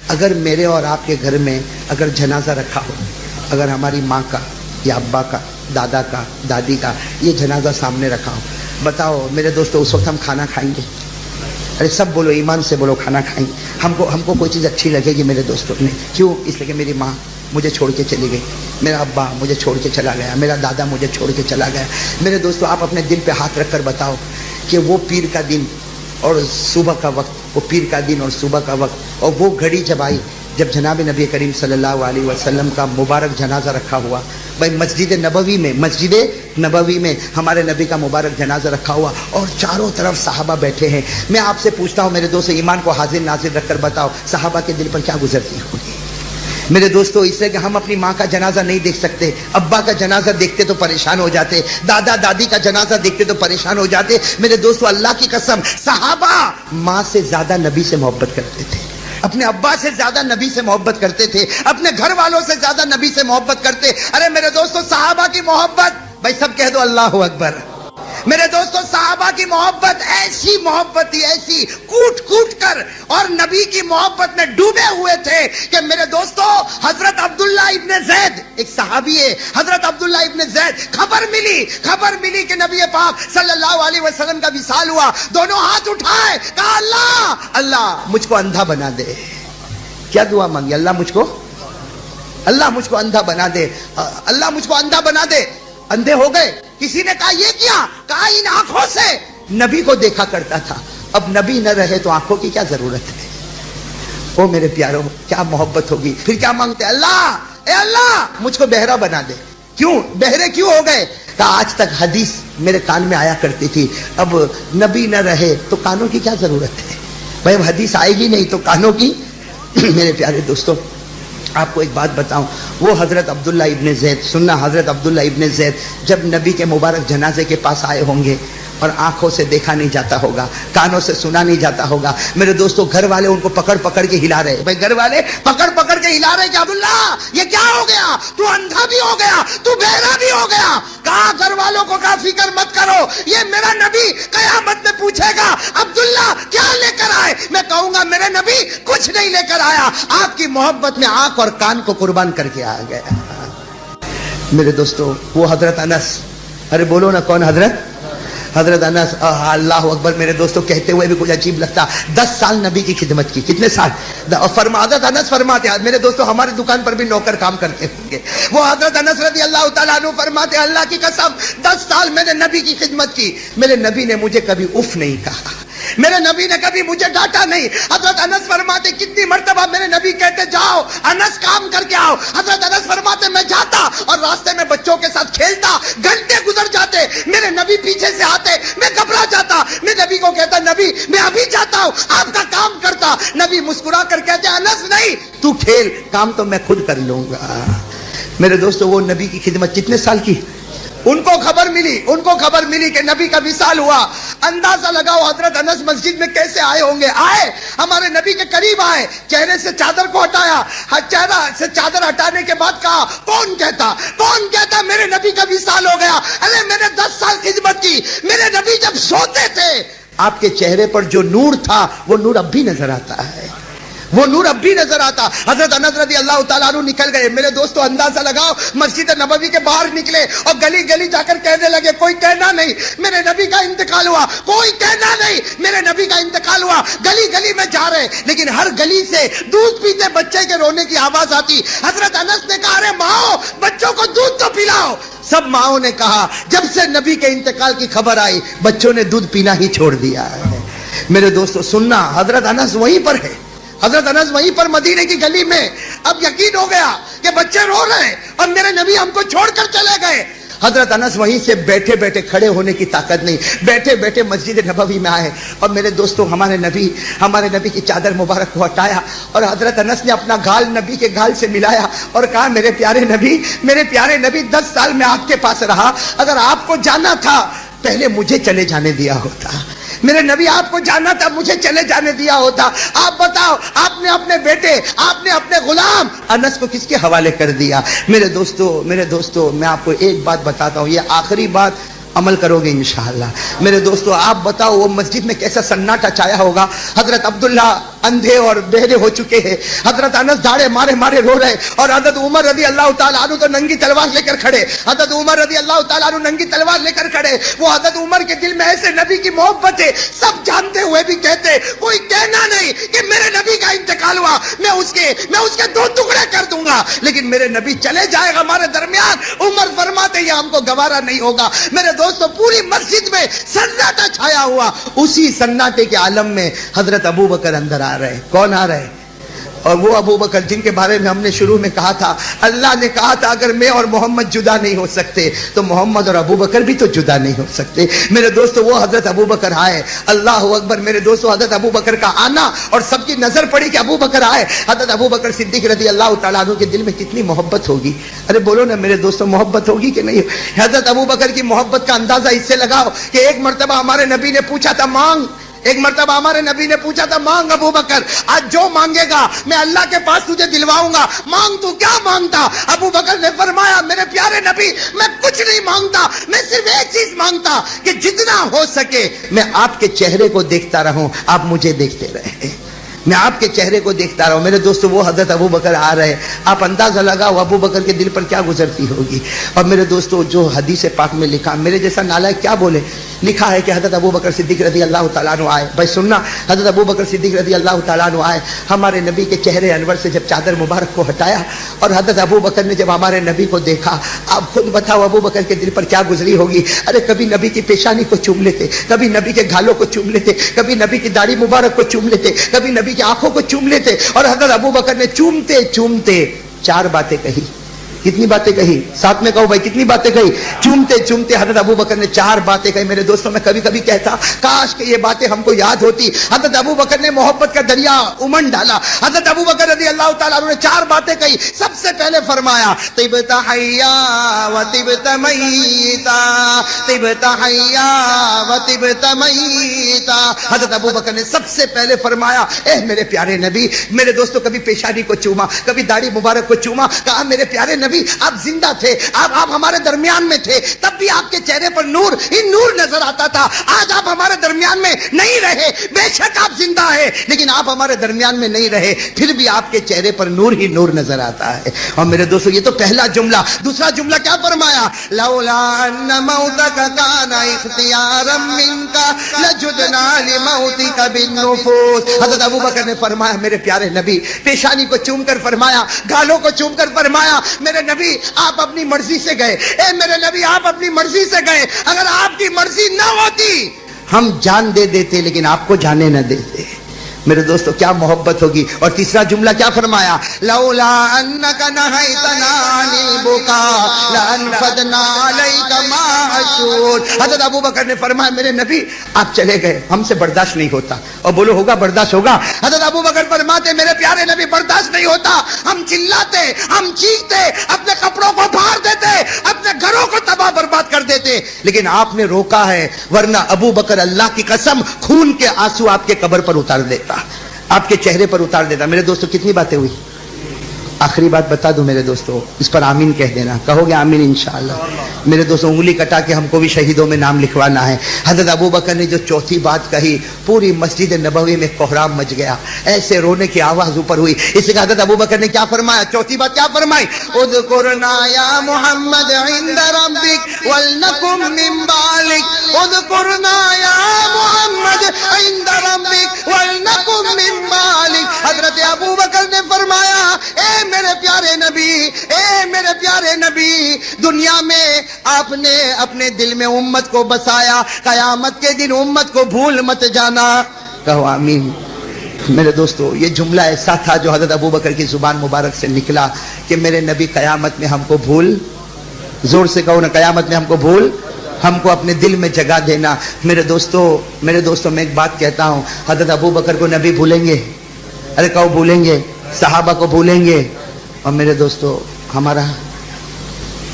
اگر میرے اور آپ کے گھر میں اگر جنازہ رکھا ہو، اگر ہماری ماں کا یا ابا کا، دادا کا، دادی کا یہ جنازہ سامنے رکھا ہو، بتاؤ میرے دوستو اس وقت ہم کھانا کھائیں گے؟ ارے سب بولو، ایمان سے بولو، کھانا کھائیں گے؟ ہم کو کوئی چیز اچھی لگے گی میرے دوستوں میں؟ کیوں؟ اس لیے کہ میری ماں مجھے چھوڑ کے چلی گئی، میرا ابا مجھے چھوڑ کے چلا گیا، میرا دادا مجھے چھوڑ کے چلا گیا۔ میرے دوستو آپ اپنے دل پہ ہاتھ رکھ کر بتاؤ کہ وہ پیر کا دن اور صبح کا وقت، وہ پیر کا دن اور صبح کا وقت اور وہ گھڑی جب آئی جب جناب نبی کریم صلی اللہ علیہ وسلم کا مبارک جنازہ رکھا ہوا، بھائی مسجد نبوی میں ہمارے نبی کا مبارک جنازہ رکھا ہوا اور چاروں طرف صحابہ بیٹھے ہیں۔ میں آپ سے پوچھتا ہوں میرے دوستو، ایمان کو حاضر ناظر رکھ کر بتاؤ صحابہ کے دل پر کیا گزرتی ہوگی؟ میرے دوستو اس لیے کہ ہم اپنی ماں کا جنازہ نہیں دیکھ سکتے، ابا کا جنازہ دیکھتے تو پریشان ہو جاتے، دادا دادی کا جنازہ دیکھتے تو پریشان ہو جاتے۔ میرے دوستو اللہ کی قسم صحابہ ماں سے زیادہ نبی سے محبت کرتے تھے، اپنے ابا سے زیادہ نبی سے محبت کرتے تھے، اپنے گھر والوں سے زیادہ نبی سے محبت کرتے۔ ارے میرے دوستو صحابہ کی محبت، بھائی سب کہہ دو اللہ اکبر۔ میرے دوستو صحابہ کی محبت ایسی محبت تھی، ایسی کوٹ کوٹ کر اور نبی کی محبت میں ڈوبے ہوئے تھے کہ میرے دوستو حضرت عبداللہ ابن زید ایک صحابی ہے، حضرت عبداللہ ابن زید خبر ملی کہ نبی پاک صلی اللہ علیہ وسلم کا وصال ہوا، دونوں ہاتھ اٹھائے، کہا اللہ مجھ کو اندھا بنا دے۔ کیا دعا مانگی؟ اللہ مجھ کو اندھا بنا دے، اللہ مجھ کو اندھا بنا دے۔ اندھے ہو گئے۔ کسی نے کہا یہ کیا؟ کہا ان آنکھوں سے نبی کو دیکھا کرتا تھا، اب نبی نہ رہے تو آنکھوں کی کیا ضرورت ہے؟ او میرے پیاروں کیا محبت ہوگی۔ پھر کیا مانگتے؟ اے اللہ مجھ کو بہرا بنا دے۔ کیوں بہرے کیوں ہو گئے؟ کہا آج تک حدیث میرے کان میں آیا کرتی تھی، اب نبی نہ رہے تو کانوں کی کیا ضرورت ہے؟ بھائی اب حدیث آئے گی نہیں تو کانوں کی۔ میرے پیارے دوستوں آپ کو ایک بات بتاؤں، وہ حضرت عبداللہ ابن زید، سننا، حضرت عبداللہ ابن زید جب نبی کے مبارک جنازے کے پاس آئے ہوں گے اور آنکھوں سے دیکھا نہیں جاتا ہوگا، کانوں سے سنا نہیں جاتا ہوگا، میرے دوستو گھر والے ان کو پکڑ پکڑ کے ہلا رہے، بھائی گھر والے پکڑ پکڑ کے ہلا رہے کہ عبداللہ یہ کیا ہو گیا؟ تو اندھا بھی ہو گیا، تو بہرا بھی ہو گیا۔ کہا گھر والوں کو کہا فکر مت کرو، یہ میرا نبی قیامت میں پوچھے گا عبداللہ کیا لے کر آئے؟ میں کہوں گا میرے نبی کچھ نہیں لے کر آیا، آپ کی محبت میں آنکھ اور کان کو قربان کر کے آ گیا۔ میرے دوستو وہ حضرت انس، ارے بولو نا کون؟ حضرت انس، اللہ اکبر۔ میرے دوستو کہتے ہوئے بھی کچھ عجیب لگتا، 10 سال نبی کی خدمت کی۔ کتنے سال؟ حضرت انس فرماتے ہیں، میرے دوستو ہماری دکان پر بھی نوکر کام کرتے ہوں گے، وہ حضرت انس رضی اللہ تعالیٰ عنہ فرماتے ہیں اللہ کی قسم 10 سال میں نے نبی کی خدمت کی، میرے نبی نے مجھے کبھی اف نہیں کہا، میرے نبی نے کبھی مجھے ڈانٹا نہیں۔ حضرت انس فرماتے کتنی مرتبہ میرے نبی کہتے جاؤ انس کام کر کے آؤ، حضرت انس فرماتے میں جاتا اور راستے میں بچوں کے ساتھ کھیلتا، گھنٹے گزر جاتے، میرے نبی پیچھے سے آتے، میں گھبرا جاتا، میں نبی کو کہتا نبی میں ابھی جاتا ہوں، آپ کا کام کرتا۔ نبی مسکرا کر کہتے انس نہیں تو کھیل، کام تو میں خود کر لوں گا۔ میرے دوستو وہ نبی کی خدمت کتنے سال کی؟ ان کو خبر ملی کہ نبی کا وصال ہوا۔ اندازہ لگاؤ حضرت انس مسجد میں کیسے آئے ہوں گے۔ آئے ہمارے نبی کے قریب آئے، چہرے سے چادر کو ہٹایا، چہرہ سے چادر ہٹانے کے بعد کہا کون کہتا میرے نبی کا وصال ہو گیا؟ ارے میں نے 10 سال خدمت کی، میرے نبی جب سوتے تھے آپ کے چہرے پر جو نور تھا وہ نور اب بھی نظر آتا ہے، وہ نور اب بھی نظر آتا۔ حضرت انس رضی اللہ تعالیٰ عنہ نکل گئے۔ میرے دوستو اندازہ لگاؤ مسجد نبوی کے باہر نکلے اور گلی گلی جا کر کہنے لگے کوئی کہنا نہیں میرے نبی کا انتقال ہوا، کوئی کہنا نہیں میرے نبی کا انتقال ہوا۔ گلی گلی میں جا رہے لیکن ہر گلی سے دودھ پیتے بچے کے رونے کی آواز آتی۔ حضرت انس نے کہا ارے ماؤ بچوں کو دودھ تو پلاؤ۔ سب ماؤں نے کہا جب سے نبی کے انتقال کی خبر آئی بچوں نے دودھ پینا ہی چھوڑ دیا ہے۔ میرے دوستو سننا، حضرت انس وہیں پر ہے، حضرت انس وہیں پر مدینے کی گلی میں۔ اب یقین ہو گیا کہ بچے رو رہے ہیں اور میرے نبی ہم کو چھوڑ کر چلے گئے۔ حضرت انس وہیں سے بیٹھے بیٹھے، کھڑے ہونے کی طاقت نہیں، بیٹھے بیٹھے مسجد نبوی میں آئے اور میرے دوستو ہمارے نبی کی چادر مبارک کو ہٹایا اور حضرت انس نے اپنا گال نبی کے گال سے ملایا اور کہا میرے پیارے نبی 10 سال میں آپ کے پاس رہا، اگر آپ کو جانا تھا پہلے مجھے چلے جانے دیا ہوتا، میرے نبی آپ کو جانا تھا مجھے چلے جانے دیا ہوتا۔ آپ بتاؤ آپ نے اپنے بیٹے، آپ نے اپنے غلام انس کو کس کے حوالے کر دیا؟ میرے دوستو میں آپ کو ایک بات بتاتا ہوں، یہ آخری بات عمل کرو گے انشاءاللہ۔ میرے دوستو آپ بتاؤ وہ مسجد میں کیسا سناٹا چھایا ہوگا۔ حضرت عبداللہ اندھے اور بہرے ہو چکے ہیں. حضرت انس دھاڑے مارے مارے رو رہے اور حضرت عمر رضی اللہ تعالیٰ عنہ تو ننگی تلوار لے کر کھڑے. حضرت عمر رضی اللہ تعالیٰ عنہ ننگی تلوار لے کر کھڑے. وہ حضرت عمر کے دل میں ایسے نبی کی محبت ہے, سب جانتے ہوئے بھی کہتے کوئی کہنا نہیں کہ میرے نبی کا انتقال ہوا, میں اس کے 2 ٹکڑے کر دوں گا, لیکن میرے نبی چلے جائے گا ہمارے درمیان. عمر فرماتے یہ ہم کو گوارا نہیں ہوگا. میرے دوستو پوری مسجد میں سناٹا چھایا ہوا. اسی سناٹے کے عالم میں حضرت ابو بکر اندر آ رہے. کون آ رہے؟ اور وہ ابو بکر جن کے بارے میں ہم نے شروع میں کہا تھا, اللہ نے کہا تھا اگر میں اور محمد جدا نہیں ہو سکتے تو محمد اور ابو بکر بھی تو جدا نہیں ہو سکتے. میرے دوستو وہ حضرت ابو بکر آئے. اللہ اکبر. میرے دوستو حضرت ابو بکر کا آنا اور سب کی نظر پڑی کہ ابو بکر آئے. حضرت ابو بکر صدیق رضی اللہ تعالیٰ عنہ کے دل میں کتنی محبت ہوگی. ارے بولو نا میرے دوستو, محبت ہوگی کہ نہیں؟ حضرت ابو بکر کی محبت کا اندازہ اس سے لگاؤ کہ ایک مرتبہ ہمارے نبی نے پوچھا تھا مانگ. ایک مرتبہ ہمارے نبی نے پوچھا تھا مانگ ابو بکر, آج جو مانگے گا میں اللہ کے پاس تجھے دلواؤں گا, مانگ. تو کیا مانگتا؟ ابو بکر نے فرمایا میرے پیارے نبی میں کچھ نہیں مانگتا, میں صرف ایک چیز مانگتا کہ جتنا ہو سکے میں آپ کے چہرے کو دیکھتا رہوں, آپ مجھے دیکھتے رہے, میں آپ کے چہرے کو دیکھتا رہا ہوں. میرے دوستو وہ حضرت ابو بکر آ رہے. آپ اندازہ لگاؤ ابو بکر کے دل پر کیا گزرتی ہوگی. اور میرے دوستو جو حدیث پاک میں لکھا, میرے جیسا نالائق کیا بولے, لکھا ہے کہ حضرت ابو بکر صدیق رضی اللہ تعالیٰ عنہ آئے. بھائی سننا, حضرت ابو بکر صدیق رضی اللہ تعالیٰ عنہ آئے. ہمارے نبی کے چہرے انور سے جب چادر مبارک کو ہٹایا اور حضرت ابو بکر نے جب ہمارے نبی کو دیکھا, آپ خود بتاؤ ابو بکر کے دل پر کیا گزری ہوگی. ارے کبھی نبی کی پیشانی کو چوم لیتے, کبھی نبی کے گھالوں کو چوم لیتے, کبھی نبی کی داڑھی مبارک کو چوم لیتے, کبھی نبی کی آنکھوں کو چوم لیتے. اور حضرت ابو بکر نے چومتے چومتے 4 باتیں کہی. کتنی باتیں کہی؟ ساتھ میں کہو بھائی کتنی باتیں کہی؟ چومتے چومتے حضرت ابو بکر نے 4 باتیں کہی. میرے دوستوں میں کبھی کبھی کہتا کاش کہ یہ باتیں ہم کو یاد ہوتی. حضرت ابو بکر نے محبت کا دریا امنڈ ڈالا. حضرت ابو بکر رضی اللہ تعالیٰ عنہ نے 4 باتیں کہی. سب سے پہلے فرمایا طبت حیا و طبت میتا, طبت حیا و طبت میتا. حضرت ابو بکر نے سب سے پہلے فرمایا اے میرے پیارے نبی. میرے دوستوں کبھی پیشانی کو چوما, کبھی داڑھی مبارک کو چوما, کہا میرے پیارے نبی آپ زندہ تھے, آپ ہمارے درمیان میں تھے, تب بھی آپ کے چہرے پر نور ہی نور نظر آتا تھا. آج آپ ہمارے درمیان میں نہیں رہے, بے شک آپ زندہ ہیں لیکن آپ ہمارے درمیان میں نہیں رہے, پھر بھی آپ کے چہرے پر نور ہی نور نظر آتا ہے. اور میرے دوستو یہ تو پہلا جملہ. دوسرا جملہ کیا فرمایا؟ لولا ان موتک کان اختیارا منک لجدنا لموتک بالنفوس. حضرت ابو بکر نے فرمایا میرے پیارے نبی, پیشانی کو چوم کر فرمایا, گالوں کو چوم کر فرمایا میرے نبی آپ اپنی مرضی سے گئے. اے میرے نبی آپ اپنی مرضی سے گئے, اگر آپ کی مرضی نہ ہوتی ہم جان دے دیتے لیکن آپ کو جانے نہ دیتے. میرے دوستو کیا محبت ہوگی. اور تیسرا جملہ کیا فرمایا؟ لولا انک نہیتنا عن البکا لانفضنا علیک ما اشور. حضرت ابو بکر نے فرمایا میرے نبی آپ چلے گئے, ہم سے برداشت نہیں ہوتا. اور بولو ہوگا برداشت ہوگا؟ حضرت ابو بکر فرماتے میرے پیارے نبی برداشت نہیں ہوتا, ہم چلاتے, ہم چیختے, اپنے کپڑوں کو پھاڑ دیتے, اپنے گھروں کو تباہ برباد کر دیتے, لیکن آپ نے روکا ہے, ورنہ ابو بکر اللہ کی قسم خون کے آنسو آپ کے قبر پر اتار دیتا, آپ کے چہرے پر اتار دیتا. میرے دوستو کتنی باتیں ہوئی. آخری بات بتا دوں میرے دوستو, اس پر آمین کہہ دینا. کہو گے آمین انشاءاللہ. میرے دوستو انگلی کٹا کے ہم کو بھی شہیدوں میں نام لکھوانا ہے. حضرت ابو بکر نے جو چوتھی بات کہی, پوری مسجد نبوی میں کوہرام مچ گیا, ایسے رونے کی آواز اوپر ہوئی. اس لیے حضرت ابو بکر نے کیا فرمایا؟ چوتھی بات کیا فرمائی؟ اذکرنا یا محمد عند ربک ولنکم من بالک, اذکرنا یا محمد عند ربک ولنکم من بالک. حضرت ابو بکر نے فرمایا اے میرے پیارے نبی, اے میرے پیارے نبی, دنیا میں آپ نے اپنے دل میں امت کو بسایا, قیامت کے دن امت کو بھول مت جانا. کہو آمین. میرے دوستو یہ جملہ ایسا تھا جو حضرت ابو بکر کی زبان مبارک سے نکلا کہ میرے نبی قیامت میں ہم کو بھول, زور سے کہو نا, قیامت میں ہم کو بھول, ہم کو اپنے دل میں جگہ دینا. میرے دوستو میں ایک بات کہتا ہوں, حضرت ابو بکر کو نبی بھولیں گے؟ ارے کہو بھولیں گے؟ صحابہ کو بھولیں گے؟ اور میرے دوستو ہمارا,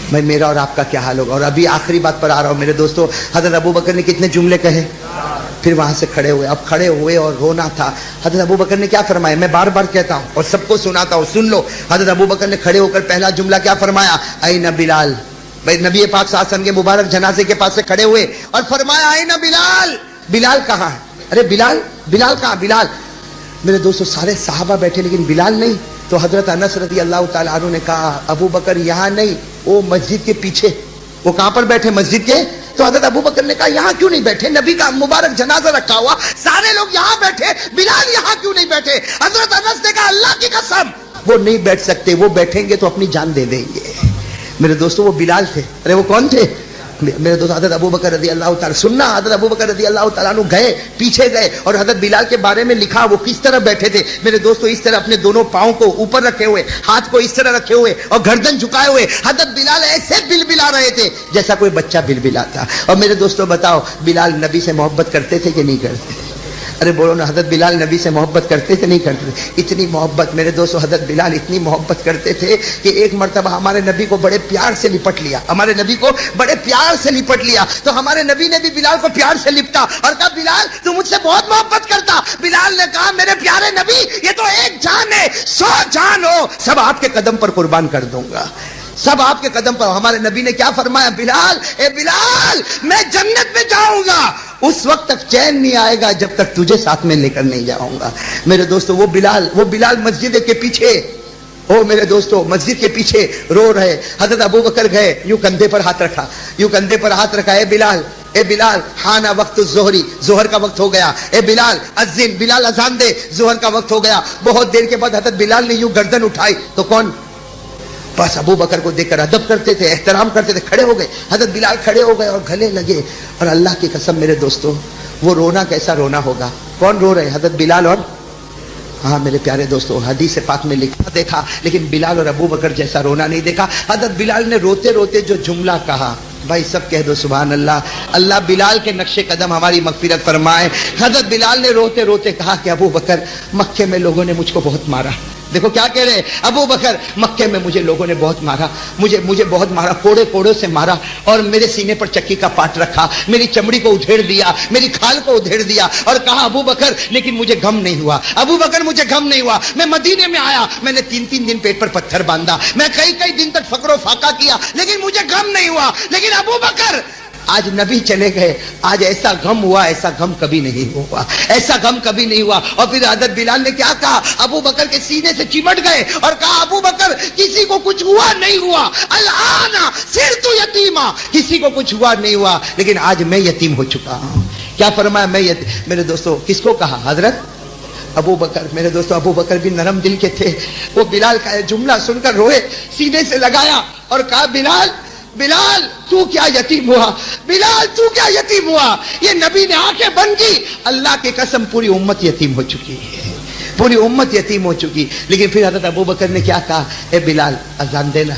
بھائی میرا اور آپ کا کیا حال ہوگا. اور ابھی آخری بات پر آ رہا ہوں میرے دوستو, حضرت ابو بکر نے کتنے جملے کہے, پھر وہاں سے کھڑے ہوئے. اب کھڑے ہوئے اور رونا تھا. حضرت ابو بکر نے کیا فرمایا, میں بار بار کہتا ہوں اور سب کو سناتا ہوں, سن لو. حضرت ابو بکر نے کھڑے ہو کر پہلا جملہ کیا فرمایا؟ این بلال. بھائی نبی پاک صلی اللہ علیہ وسلم کے مبارک جنازے کے پاس سے کھڑے ہوئے اور فرمایا این بلال. بلال کہاں ہے؟ ارے بلال, بلال کہاں؟ بلال میرے دوستو سارے صحابہ بیٹھے لیکن بلال نہیں. تو حضرت انس رضی اللہ تعالیٰ عنہ نے کہا ابو بکر یہاں نہیں, وہ مسجد کے پیچھے. وہ کہاں پر بیٹھے؟ مسجد کے. تو حضرت ابو بکر نے کہا یہاں کیوں نہیں بیٹھے؟ نبی کا مبارک جنازہ رکھا ہوا, سارے لوگ یہاں بیٹھے, بلال یہاں کیوں نہیں بیٹھے؟ حضرت انس نے کہا اللہ کی قسم وہ نہیں بیٹھ سکتے, وہ بیٹھیں گے تو اپنی جان دے دیں گے. میرے دوستو وہ بلال تھے. ارے وہ کون تھے میرے دوست؟ حضرت ابو بکر رضی اللہ تعالیٰ, سننا, حضرت ابو بکر رضی اللہ تعالیٰ عنہ گئے, پیچھے گئے, اور حضرت بلال کے بارے میں لکھا وہ کس طرح بیٹھے تھے میرے دوستو. اس طرح اپنے دونوں پاؤں کو اوپر رکھے ہوئے, ہاتھ کو اس طرح رکھے ہوئے اور گردن جھکائے ہوئے. حضرت بلال ایسے بلبلا رہے تھے جیسا کوئی بچہ بلبلاتا. اور میرے دوستو بتاؤ بلال نبی سے محبت کرتے تھے کہ نہیں کرتے تھے؟ ارے بولو نا, حضرت بلال نبی سے محبت کرتے تھے نہیں کرتے تھے؟ اتنی محبت میرے دوستو, حضرت بلال اتنی محبت کرتے تھے کہ ایک مرتبہ ہمارے نبی کو بڑے پیار سے لپٹ لیا, ہمارے نبی کو بڑے پیار سے لپٹ لیا. تو ہمارے نبی نے بھی بلال کو پیار سے لپٹا اور کہا بلال تو مجھ سے بہت محبت کرتا. بلال نے کہا میرے پیارے نبی یہ تو ایک جان ہے, 100 جان ہو سب آپ کے قدم پر قربان کر دوں گا, سب آپ کے قدم پر. ہمارے نبی نے کیا فرمایا؟ بلال, اے بلال میں جنت میں جاؤں گا, اس وقت تک چین نہیں آئے گا جب تک تجھے ساتھ میں لے کر نہیں جاؤں گا. میرے دوستو وہ بلال مسجد کے پیچھے, او میرے دوستو مسجد کے پیچھے رو رہے. حضرت ابو بکر گئے, یوں کندھے پر ہاتھ رکھا, یوں کندھے پر ہاتھ رکھا, اے بلال حان وقت الظہری, ظہر کا وقت ہو گیا, اے بلال اذن, بلال اذان دے, ظہر کا وقت ہو گیا. بہت دیر کے بعد حضرت بلال نے یوں گردن اٹھائی تو کون؟ بس ابو بکر کو دیکھ کر ادب کرتے تھے, احترام کرتے تھے, کھڑے ہو گئے. حضرت بلال کھڑے ہو گئے اور گلے لگے. اور اللہ کی قسم میرے دوستو وہ رونا کیسا رونا ہوگا. کون رو رہے؟ حضرت بلال اور, ہاں میرے پیارے دوستو حدیث پاک میں لکھا دیکھا لیکن بلال اور ابو بکر جیسا رونا نہیں دیکھا. حضرت بلال نے روتے روتے جو جملہ کہا, بھائی سب کہہ دو سبحان اللہ. اللہ بلال کے نقش قدم ہماری مغفرت فرمائے. حضرت بلال نے روتے روتے کہا کہ ابو بکر مکے میں لوگوں نے مجھ کو بہت مارا. دیکھو کیا کہہ رہے, ابو بکر مکے میں مجھے لوگوں نے بہت مارا, مجھے بہت مارا, کوڑے کوڑوں سے مارا, اور میرے سینے پر چکی کا پاٹ رکھا, میری چمڑی کو ادھیڑ دیا, میری کھال کو ادھیڑ دیا, اور کہا ابو بکر لیکن مجھے غم نہیں ہوا, ابو بکر مجھے غم نہیں ہوا. میں مدینے میں آیا, میں نے 3 دن پیٹ پر پتھر باندھا, میں کئی دن تک فقر و فاقہ کیا لیکن مجھے غم نہیں ہوا. لیکن ابو بکر آج نبی چلے گئے, آج ایسا غم ہوا, ایسا غم کبھی نہیں ہوا, ایسا غم کبھی نہیں ہوا. اور پھر حضرت بلال نے کیا کہا؟ ابو بکر کے سینے سے چمٹ گئے اور کہا ابو بکر کسی کو کچھ ہوا نہیں ہوا, الآن صرت یتیما, کسی کو کچھ ہوا نہیں ہوا لیکن آج میں یتیم ہو چکا ہوں. کیا فرمایا؟ میں یتیم. میرے دوستو کس کو کہا؟ حضرت ابو بکر. میرے دوستو ابو بکر بھی نرم دل کے تھے. وہ بلال کا جملہ سن کر روئے, سینے سے لگایا اور کہا بلال تو کیا یتیم ہوا, بلال تو کیا یتیم ہوا. یہ نبی نے آنکھیں بند کی, اللہ کی قسم پوری امت یتیم ہو چکی ہے, پوری امت یتیم ہو چکی. لیکن پھر حضرت ابو بکر نے کیا کہا؟ اے بلال اذان دینا.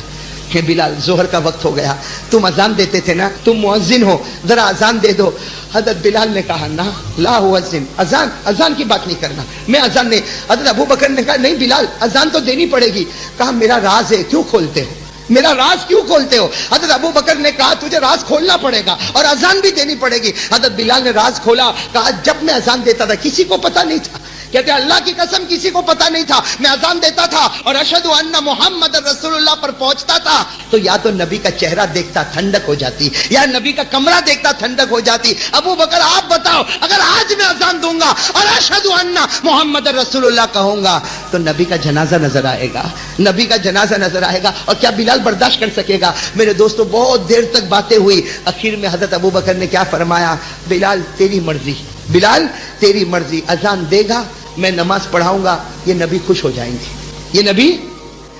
کہ بلال ظہر کا وقت ہو گیا, تم اذان دیتے تھے نا, تم مؤذن ہو, ذرا اذان دے دو. حضرت بلال نے کہا نا لا اذن, اذان کی بات نہیں کرنا, میں اذان نہیں. حضرت ابو بکر نے کہا نہیں بلال اذان تو دینی پڑے گی. کہا میرا راز ہے, کیوں کھولتے ہو, میرا راز کیوں کھولتے ہو؟ حضرت ابو بکر نے کہا تجھے راز کھولنا پڑے گا اور اذان بھی دینی پڑے گی. حضرت بلال نے راز کھولا, کہا جب میں اذان دیتا تھا کسی کو پتہ نہیں تھا, کہتے اللہ کی قسم کسی کو پتہ نہیں تھا, میں اذان دیتا تھا اور اشہد ان محمد رسول اللہ پر پہنچتا تھا تو یا تو نبی کا چہرہ دیکھتا ٹھنڈک ہو جاتی, یا نبی کا کمرہ دیکھتا ٹھنڈک ہو جاتی. ابو بکر آپ بتاؤ, اگر آج میں اذان دوں گا اور اشہد ان محمد رسول اللہ کہوں گا تو نبی کا جنازہ نظر آئے گا, نبی کا جنازہ نظر آئے گا, اور کیا بلال برداشت کر سکے گا؟ میرے دوستو بہت دیر تک باتیں ہوئی, اخیر میں حضرت ابو بکر نے کیا فرمایا؟ بلال تیری مرضی, بلال تیری مرضی, اذان دے گا میں نماز پڑھاؤں گا, یہ نبی خوش ہو جائیں گے, یہ نبی,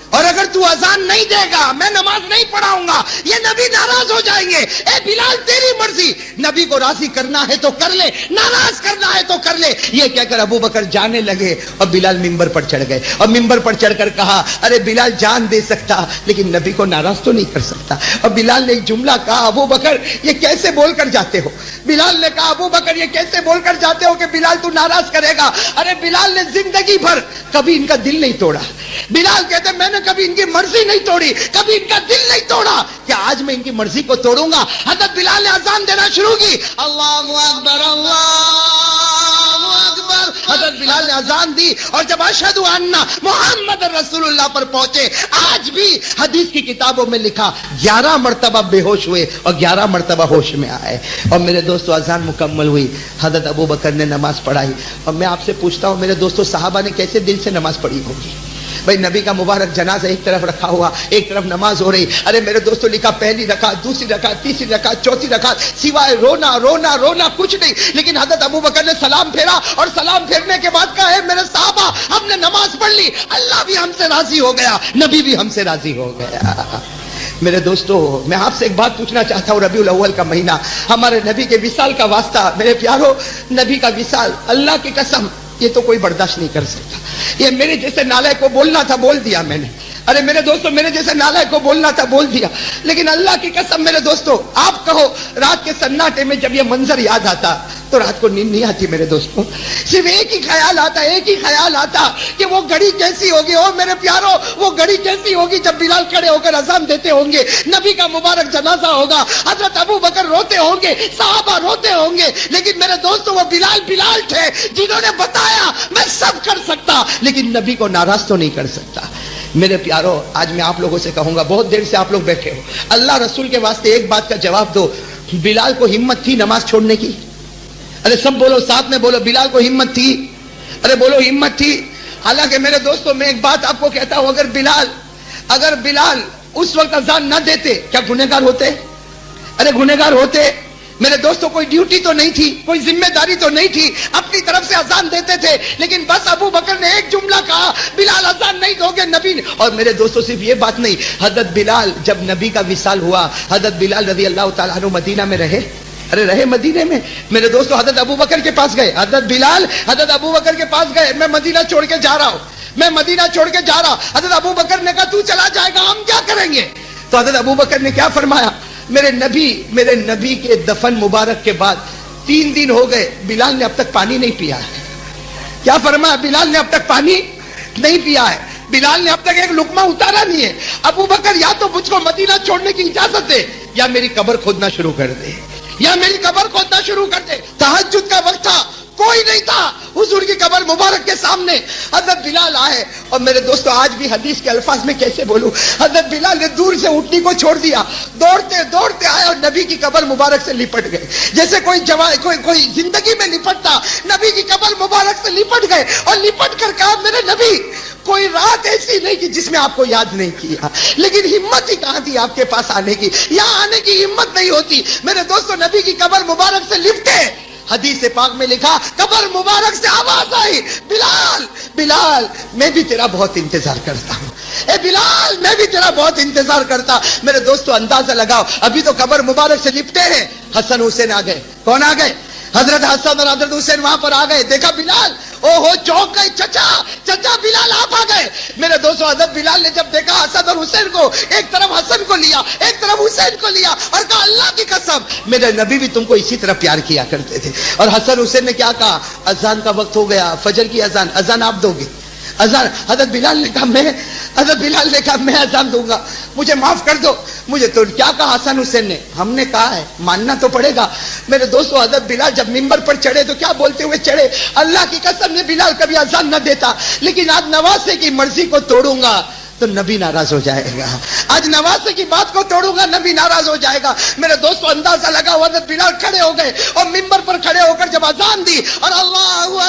اور اگر تو اذان نہیں دے گا میں نماز نہیں پڑھاؤں گا, یہ نبی ناراض ہو جائیں گے. اے بلال تیری مرضی, نبی کو راضی کرنا ہے تو کر لے, ناراض کرنا ہے تو کر لے. یہ کہہ کر ابو بکر جانے لگے اور بلال ممبر پر چڑھ گئے, اور ممبر پر چڑھ کر کہا ارے بلال جان دے سکتا لیکن نبی کو ناراض تو نہیں کر سکتا. اور بلال نے ایک جملہ کہا, ابو بکر یہ کیسے بول کر جاتے ہو؟ بلال نے کہا ابو بکر یہ کیسے بول کر جاتے ہو کہ بلال تو ناراض کرے گا؟ ارے بلال نے زندگی بھر کبھی ان کا دل نہیں توڑا. بلال کہتے میں نے کبھی ان کی مرضی نہیں توڑی, کبھی ان کا دل نہیں توڑا, کیا آج میں ان کی مرضی کو توڑوں گا؟ حضرت بلال نے اذان دینا شروع کی, اللہ اکبر اللہ اکبر حضرت بلال نے اذان دی اور جب اشہد ان محمد رسول اللہ پر پہنچے، آج بھی حدیث کی کتابوں میں لکھا 11 مرتبہ بے ہوش ہوئے اور 11 مرتبہ ہوش میں آئے. اور میرے دوستو اذان مکمل ہوئی، حضرت ابو بکر نے نماز پڑھائی. اور میں آپ سے پوچھتا ہوں میرے دوستو، صحابہ نے کیسے دل سے نماز پڑھی ہوگی؟ بھائی نبی کا مبارک جنازہ ایک طرف رکھا ہوا، ایک طرف نماز ہو رہی. ارے میرے دوستو لکھا پہلی رکعت، دوسری رکعت، تیسری رکعت، چوتھی رکعت، سوائے رونا رونا رونا کچھ نہیں. لیکن حضرت ابو بکر نے سلام پھیرا اور سلام پھیرنے کے بعد کہا ہے میرے صحابہ ہم نے نماز پڑھ لی، اللہ بھی ہم سے راضی ہو گیا، نبی بھی ہم سے راضی ہو گیا. میرے دوستو میں آپ سے ایک بات پوچھنا چاہتا ہوں، ربیع الاول کا مہینہ، ہمارے نبی کے وصال کا واسطہ. میرے پیارو نبی کا وصال، اللہ کی قسم یہ تو کوئی برداشت نہیں کر سکتا. یہ میرے جیسے نالائق کو بولنا تھا بول دیا میں نے. ارے میرے دوستو میرے جیسے نالائق کو بولنا تھا بول دیا. لیکن اللہ کی قسم میرے دوستو آپ کہو رات کے سناٹے میں جب یہ منظر یاد آتا تو رات کو نیند نہیں آتی میرے دوستو. صرف ایک ہی خیال آتا، ایک ہی خیال آتا کہ وہ گھڑی کیسی ہوگی. او میرے پیارو وہ گھڑی کیسی ہوگی جب بلال کھڑے ہو کر اذان دیتے ہوں گے، نبی کا مبارک جنازہ ہوگا، حضرت ابو بکر روتے ہوں گے، صحابہ روتے ہوں گے. لیکن میرے دوستو وہ بلال تھے جنہوں نے بتایا میں سب کر سکتا لیکن نبی کو ناراض تو نہیں کر سکتا. میرے پیارو آج میں آپ لوگوں سے کہوں گا، بہت دیر سے آپ لوگ بیٹھے ہو، اللہ رسول کے واسطے ایک بات کا جواب دو. بلال کو ہمت تھی نماز چھوڑنے کی؟ ارے سب بولو، ساتھ میں بولو، بلال کو ہمت تھی؟ ارے بولو ہمت تھی. حالانکہ میرے دوستو میں ایک بات آپ کو کہتا ہوں، اگر بلال اس وقت اذان نہ دیتے کیا گنہگار ہوتے؟ ارے گنہگار ہوتے. میرے دوستو کوئی ڈیوٹی تو نہیں تھی، کوئی ذمہ داری تو نہیں تھی، اپنی طرف سے اذان دیتے تھے. لیکن بس ابو بکر نے ایک جملہ کہا، بلال اذان نہیں دو گے نبی نے. اور میرے دوستو صرف یہ بات نہیں، حضرت بلال جب نبی کا وصال ہوا، حضرت بلال رضی اللہ تعالیٰ عنہ مدینہ میں رہے. ارے رہے مدینے میں. میرے دوستو حضرت ابو بکر کے پاس گئے، حضرت بلال حضرت ابو بکر کے پاس گئے، میں مدینہ چھوڑ کے جا رہا ہوں، میں مدینہ چھوڑ کے جا رہا. حضرت ابو بکر نے کہا تو چلا جائے گا ہم کیا کریں گے؟ تو حضرت ابو بکر نے کیا فرمایا، میرے نبی کے دفن مبارک کے بعد 3 دن ہو گئے، بلال نے اب تک پانی نہیں پیا ہے. کیا فرمایا؟ بلال نے اب تک پانی نہیں پیا ہے، بلال نے اب تک ایک لقمہ اتارا نہیں ہے. ابو بکر یا تو مجھ کو مدینہ چھوڑنے کی اجازت دے یا میری قبر کھودنا شروع کر دے، یا میری قبر کھودنا شروع کر دے. تہجد کا وقت تھا، کوئی نہیں تھا حضور کی قبر مبارک کے سامنے. حضرت بلال آئے اور میرے دوستو آج بھی حدیث کے الفاظ میں کیسے بولوں، حضرت بلال نے دور سے اٹھنی کو چھوڑ دیا، دوڑتے دوڑتے آئے اور نبی کی قبر مبارک سے لپٹ گئے. جیسے کوئی زندگی میں لپٹتا، نبی کی قبر مبارک سے لپٹ گئے اور لپٹ کر کہا میرے نبی کوئی رات ایسی نہیں کہ جس میں آپ کو یاد نہیں کیا، لیکن ہمت ہی کہاں تھی آپ کے پاس آنے کی، یہاں آنے کی ہمت نہیں ہوتی. میرے دوستو نبی کی قبر مبارک سے لپٹے، حدیث پاک میں لکھا قبر مبارک سے آواز آئی، بلال بلال میں بھی تیرا بہت انتظار کرتا ہوں، اے بلال میں بھی تیرا بہت انتظار کرتا. میرے دوستو اندازہ لگاؤ، ابھی تو قبر مبارک سے لپٹے ہیں، حسن حسین آ گئے. کون آ گئے؟ حضرت حسن اور حضرت حسین وہاں پر آ گئے. دیکھا بلال، او ہو چونک گئے، چچا بلال آپ آ گئے. میرے دوستو حضرت بلال نے جب دیکھا حسن اور حسین کو، ایک طرف حسن کو لیا ایک طرف حسین کو لیا اور کہا اللہ کی قسم میرے نبی بھی تم کو اسی طرح پیار کیا کرتے تھے. اور حسن حسین نے کیا کہا، اذان کا وقت ہو گیا، فجر کی اذان آپ دو گے؟ اذان حضرت بلال نے کہا میں اذان دوں گا، مجھے معاف کر دو مجھے. تو کیا کہا حسن حسین نے؟ ہم نے کہا ہے ماننا تو پڑے گا. میرے دوستو حضرت بلال جب ممبر پر چڑھے تو کیا بولتے ہوئے چڑھے، اللہ کی قسم نے بلال کبھی اذان نہ دیتا، لیکن آج نواسے کی مرضی کو توڑوں گا تو نبی ناراض ہو جائے گا، آج نواسے کی بات کو توڑوں گا نبی ناراض ہو جائے گا. میرے دوستو اندازہ لگا، حضرت بلال کھڑے ہو گئے اور ممبر پر کھڑے ہو کر جب اذان دی اور اللہ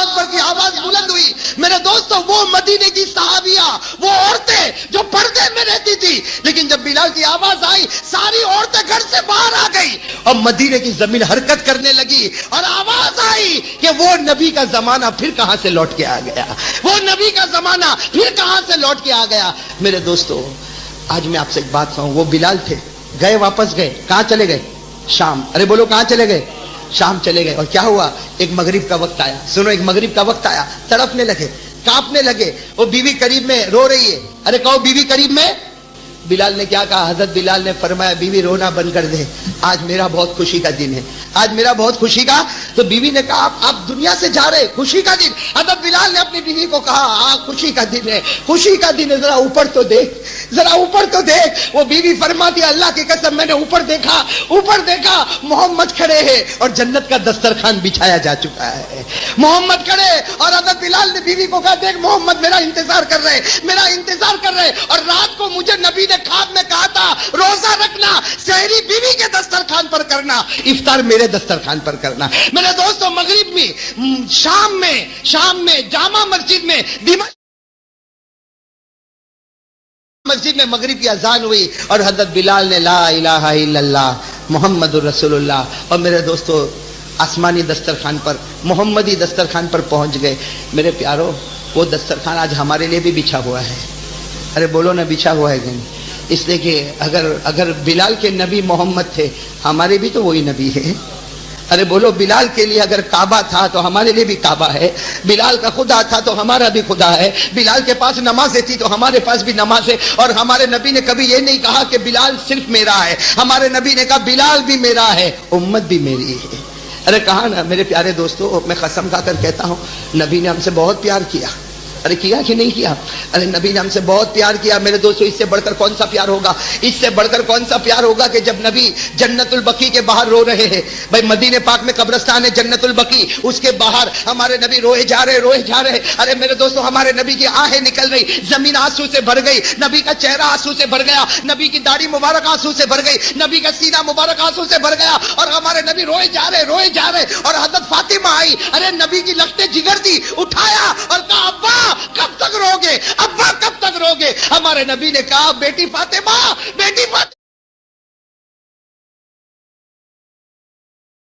اکبر کی آواز بلند ہوئی، میرے دوستو وہ مدینے کی صحابیہ، وہ عورتیں جو پردے میں رہتی تھی، لیکن جب بلال کی آواز آئی ساری عورتیں گھر سے باہر آ گئی اور مدینے کی زمین حرکت کرنے لگی اور آواز آئی کہ وہ نبی کا زمانہ پھر کہاں سے لوٹ کے آ گیا، وہ نبی کا زمانہ پھر کہاں سے لوٹ کے آ گیا. میرے دوستو آج میں آپ سے ایک بات کہوں، وہ بلال تھے، گئے واپس گئے، کہاں چلے گئے؟ شام. ارے بولو کہاں چلے گئے؟ شام چلے گئے. اور کیا ہوا، ایک مغرب کا وقت آیا، سنو ایک مغرب کا وقت آیا، تڑپنے لگے، کانپنے لگے، وہ بیوی قریب میں رو رہی ہے. ارے کہو بیوی قریب میں. بلال نے کیا کہا، حضرت بلال نے فرمایا بیوی رونا بند کر دے، آج میرا بہت خوشی کا دن ہے، آج میرا بہت خوشی کا. تو بیوی نے کہا آپ دنیا سے جا رہے, خوشی کا دن. حضرت بلال نے اپنی بیوی کو کہا ہاں خوشی کا دن ہے, خوشی کا دن ہے, ذرا اوپر تو دیکھ, ذرا اوپر تو دیکھ. وہ بیوی فرماتی اللہ کی قسم میں نے اوپر دیکھا محمد کھڑے ہیں اور جنت کا دسترخوان بچھایا جا چکا ہے. محمد کھڑے اور حضرت بلال نے بیوی کو کہا دیکھ محمد میرا انتظار کر رہے. اور رات کو مجھے نبی نے خواب میں کہا تھا روزہ رکھنا, سحری بیوی کے دسترخوان پر کرنا, افطار میرے دسترخوان پر کرنا. میرے دوستوں مغرب میں شام میں جامع مسجد میں مغرب کی اذان ہوئی اور حضرت بلال نے لا الہ الا اللہ محمد الرسول اللہ, اور میرے دوستو آسمانی دسترخوان پر محمدی دسترخوان پر پہنچ گئے. میرے پیارو وہ دسترخوان آج ہمارے لیے بھی بچھا ہوا ہے. ارے بولو نا بچھا ہوا ہے کہ نہیں؟ اس لیے کہ اگر بلال کے نبی محمد تھے, ہمارے بھی تو وہی نبی ہے. ارے بولو بلال کے لیے اگر کعبہ تھا تو ہمارے لیے بھی کعبہ ہے. بلال کا خدا تھا تو ہمارا بھی خدا ہے. بلال کے پاس نمازیں تھی تو ہمارے پاس بھی نماز ہے. اور ہمارے نبی نے کبھی یہ نہیں کہا کہ بلال صرف میرا ہے, ہمارے نبی نے کہا بلال بھی میرا ہے, امت بھی میری ہے. ارے کہا نا میرے پیارے دوستو, میں قسم کھا کر کہتا ہوں نبی نے ہم سے بہت پیار کیا. ارے کیا کہ نہیں کیا؟ ارے نبی نے ہم سے بہت پیار کیا. میرے دوستو اس سے بڑھ کر کون سا پیار ہوگا؟ اس سے بڑھ کر کون سا پیار ہوگا کہ جب نبی جنت البقیع کے باہر رو رہے ہیں. بھائی مدینہ پاک میں قبرستان ہے جنت البقیع, اس کے باہر ہمارے نبی روئے جا رہے. ارے میرے دوستو ہمارے نبی کی آہیں نکل رہی, زمین آنسو سے بھر گئی, نبی کا چہرہ آنسو سے بھر گیا, نبی کی داڑھی مبارک آنسو سے بھر گئی, نبی کا سینہ مبارک آنسو سے بھر گیا, اور ہمارے نبی روئے جا رہے. اور حضرت فاطمہ آئی, ارے نبی کی لخت جگر تھی, اٹھایا اور کہا ابا کب تک رو گے, ابا کب تک رو گے؟ ہمارے نبی نے کہا بیٹی فاطمہ